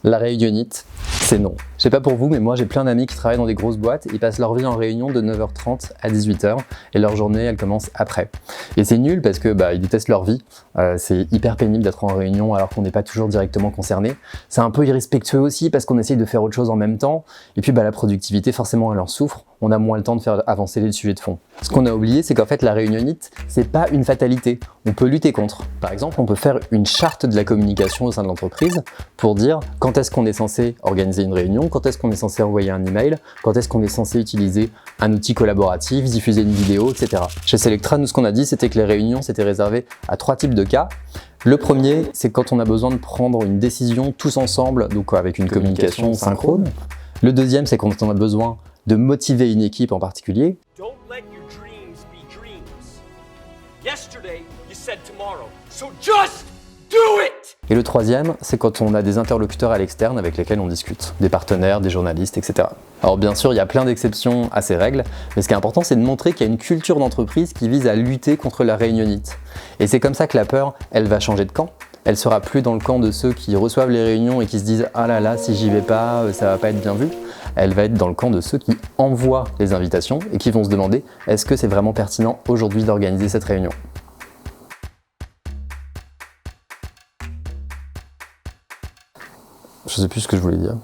La réunionite, c'est non. Je sais pas pour vous, mais moi j'ai plein d'amis qui travaillent dans des grosses boîtes, ils passent leur vie en réunion de 9h30 à 18h et leur journée elle commence après. Et c'est nul parce que ils détestent leur vie, c'est hyper pénible d'être en réunion alors qu'on n'est pas toujours directement concerné. C'est un peu irrespectueux aussi parce qu'on essaye de faire autre chose en même temps et puis la productivité forcément elle en souffre, on a moins le temps de faire avancer les sujets de fond. Ce qu'on a oublié c'est qu'en fait la réunionite c'est pas une fatalité, on peut lutter contre. Par exemple on peut faire une charte de la communication au sein de l'entreprise pour dire quand est-ce qu'on est censé organiser une réunion, quand est-ce qu'on est censé envoyer un email, quand est-ce qu'on est censé utiliser un outil collaboratif, diffuser une vidéo, etc. Chez Selectra, nous ce qu'on a dit c'était que les réunions c'était réservé à 3 types de cas. Le premier, c'est quand on a besoin de prendre une décision tous ensemble, donc avec une communication synchrone. Le deuxième, c'est quand on a besoin de motiver une équipe en particulier. Don't let your dreams be dreams. Yesterday, you said tomorrow, so just do it! Et le troisième, c'est quand on a des interlocuteurs à l'externe avec lesquels on discute, des partenaires, des journalistes, etc. Alors bien sûr, il y a plein d'exceptions à ces règles, mais ce qui est important, c'est de montrer qu'il y a une culture d'entreprise qui vise à lutter contre la réunionite. Et c'est comme ça que la peur, elle va changer de camp. Elle sera plus dans le camp de ceux qui reçoivent les réunions et qui se disent « Ah là là, si j'y vais pas, ça va pas être bien vu ». Elle va être dans le camp de ceux qui envoient les invitations et qui vont se demander « Est-ce que c'est vraiment pertinent aujourd'hui d'organiser cette réunion ?» Je sais plus ce que je voulais dire.